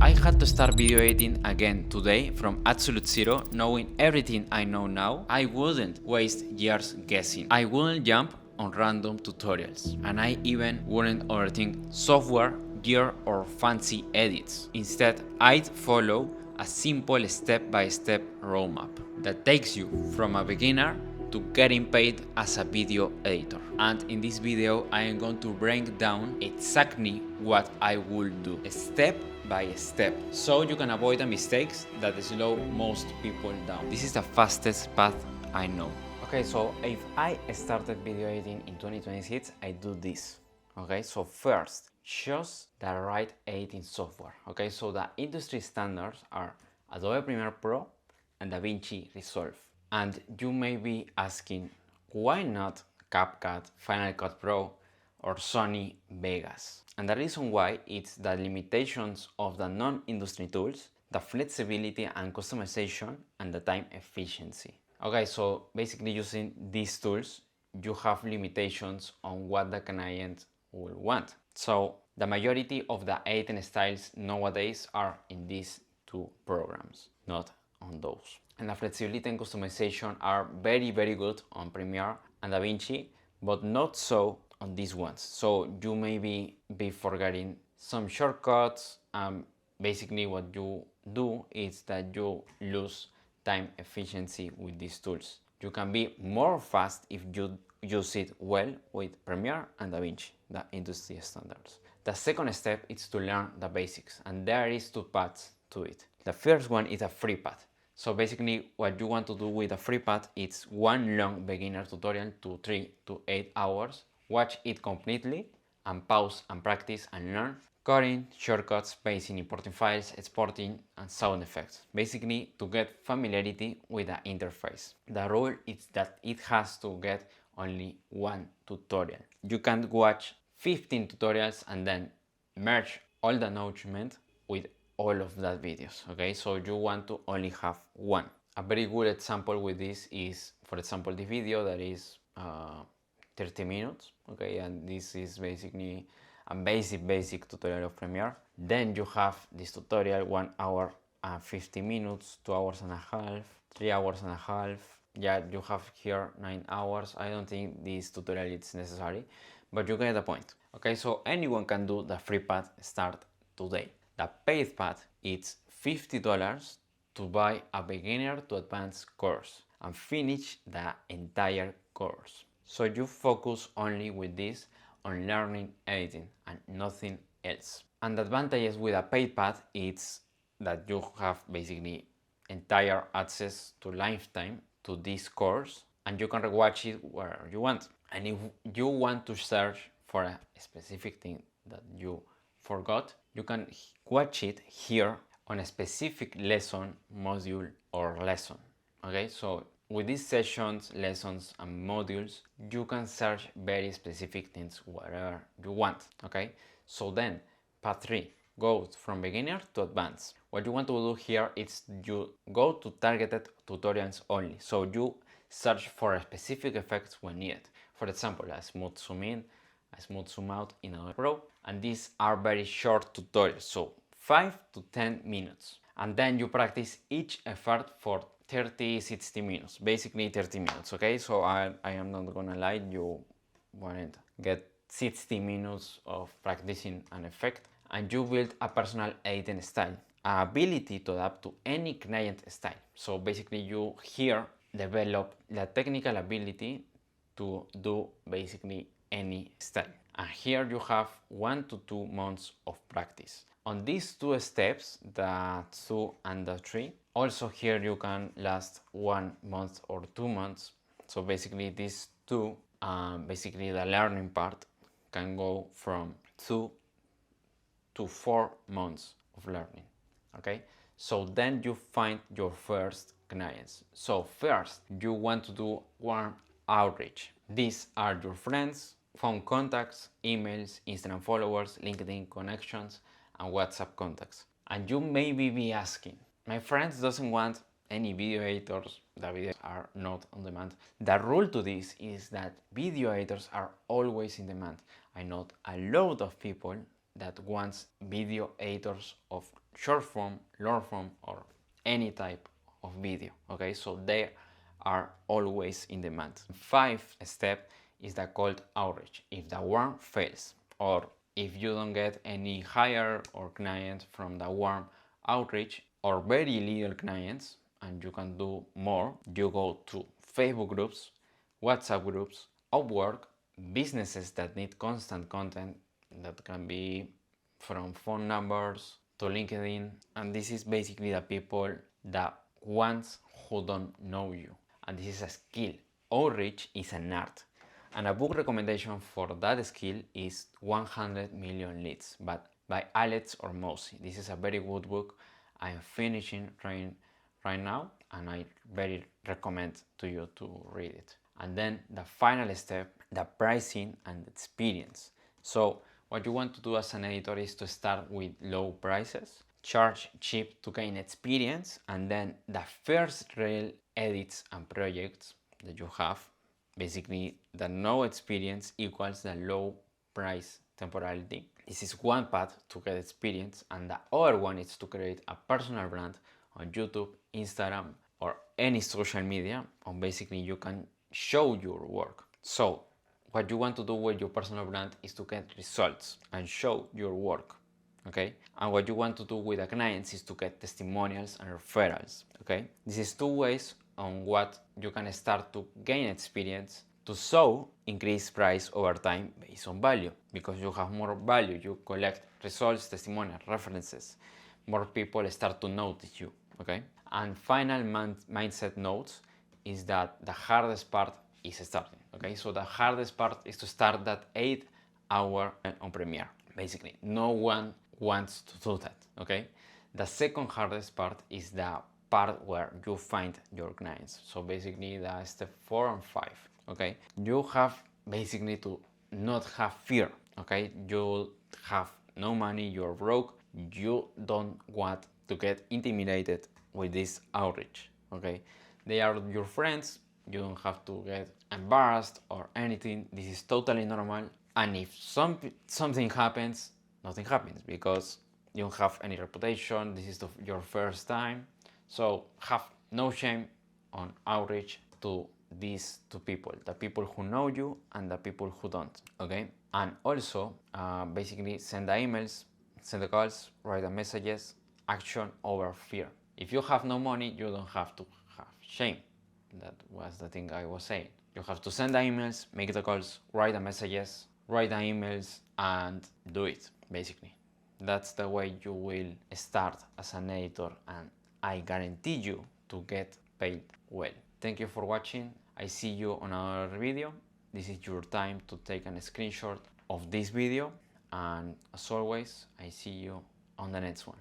I had to start video editing again today from absolute zero, knowing everything I know now. I wouldn't waste years guessing. I wouldn't jump on random tutorials, and I even wouldn't overthink software, gear, or fancy edits. Instead, I'd follow a simple step-by-step roadmap that takes you from a beginner to getting paid as a video editor. And in this video I am going to break down exactly what I will do step by step, so you can avoid the mistakes that slow most people down. This is the fastest path I know. Okay, so if I started video editing in 2026, I do this. Okay, so first, choose the right editing software. Okay, so the industry standards are Adobe Premiere Pro and DaVinci Resolve. And you may be asking, why not CapCut, Final Cut Pro, or Sony Vegas? And the reason why is the limitations of the non-industry tools, the flexibility and customization, and the time efficiency. Okay, so basically using these tools, you have limitations on what the client will want. So the majority of the editing styles nowadays are in these two programs, not on those. And the flexibility and customization are very good on Premiere and DaVinci, but not so on these ones. So you may be forgetting some shortcuts. Basically what you do is that you lose time efficiency with these tools. You can be more fast if you use it well with Premiere and DaVinci, the industry standards. The second step is to learn the basics, and there is two paths to it. The first one is a free path. So basically what you want to do with a free path is one long beginner tutorial to 3 to 8 hours. Watch it completely and pause and practice and learn coding, shortcuts, spacing, importing files, exporting, and sound effects. Basically to get familiarity with the interface. The rule is that it has to get only one tutorial. You can't watch 15 tutorials and then merge all the acknowledgement with all of that videos. Okay, so you want to only have one. A very good example with this is, for example, the video that is 30 minutes. Okay, and this is basically a basic tutorial of Premiere. Then you have this tutorial 1 hour and 50 minutes, 2 hours and a half, 3 hours and a half. Yeah, you have here 9 hours. I don't think this tutorial is necessary, but you get the point. Okay, so anyone can do the free path. Start today. The paid path is $50 to buy a beginner to advanced course and finish the entire course. So you focus only with this on learning editing and nothing else. And the advantages with a paid path is that you have basically entire access to lifetime to this course, and you can rewatch it where you want. And if you want to search for a specific thing that you forgot, you can watch it here on a specific lesson, module, or lesson. Okay, so with these sessions, lessons, and modules, you can search very specific things wherever you want. Okay, so then path 3 goes from beginner to advanced. What you want to do here is you go to targeted tutorials only. So you search for specific effects when needed. For example, a smooth zoom in, a smooth zoom out in Adobe Pro, and these are very short tutorials, so 5 to 10 minutes. And then you practice each effort for 30-60 minutes, basically 30 minutes. Okay, so I am not gonna lie, you won't get 60 minutes of practicing an effect, and you build a personal editing style, an ability to adapt to any client style. So basically you here develop the technical ability to do basically any style. And here you have 1 to 2 months of practice. On these two steps, the 2 and the 3, also here you can last 1 month or 2 months. So basically these two, basically the learning part can go from 2 to 4 months of learning. Okay, so then you find your first clients. So first you want to do warm outreach. These are your friends, phone contacts, emails, Instagram followers, LinkedIn connections, and WhatsApp contacts. And you may be asking, my friends doesn't want any video editors, the videos are not on demand. The rule to this is that video editors are always in demand. I know a lot of people that wants video editors of short form, long form, or any type of video. Okay, so they are always in demand. 5th step is the cold outreach. If the warm fails, or if you don't get any hire or client from the warm outreach, or very little clients and you can do more, you go to Facebook groups, WhatsApp groups, Upwork, businesses that need constant content that can be from phone numbers to LinkedIn, and this is basically the people that ones who don't know you, and this is a skill. Outreach is an art, and a book recommendation for that skill is 100 Million Leads, but by Alex or Mosi. This is a very good book. I'm finishing right now, and I very recommend to you to read it. And then the final step, the pricing and experience. So what you want to do as an editor is to start with low prices, charge cheap to gain experience, and then the first real edits and projects that you have, basically the no experience equals the low price temporality. This is one path to get experience, and the other one is to create a personal brand on YouTube, Instagram, or any social media, and basically you can show your work. So what you want to do with your personal brand is to get results and show your work, okay? And what you want to do with the clients is to get testimonials and referrals, okay? This is two ways on what you can start to gain experience to show increased price over time based on value, because you have more value, you collect results, testimonials, references, more people start to notice you, okay? And final mindset notes is that the hardest part is starting, okay? So the hardest part is to start that 8-hour on Premiere. Basically, no one wants to do that, okay? The second hardest part is the part where you find your clients. So basically the step 4 and 5, okay? You have basically to not have fear, okay? You have no money, you're broke, you don't want to get intimidated with this outreach, okay? They are your friends, you don't have to get embarrassed or anything. This is totally normal, and if something happens, nothing happens because you don't have any reputation, this is your first time, so have no shame on outreach to these two people, the people who know you and the people who don't, okay? And also basically send the emails, send the calls, write the messages, action over fear. If you have no money, you don't have to have shame. That was the thing I was saying. You have to send the emails, make the calls, write the messages, write the emails, and do it, basically. That's the way you will start as an editor, and I guarantee you to get paid well. Thank you for watching. I see you on another video. This is your time to take a screenshot of this video, and as always, I see you on the next one.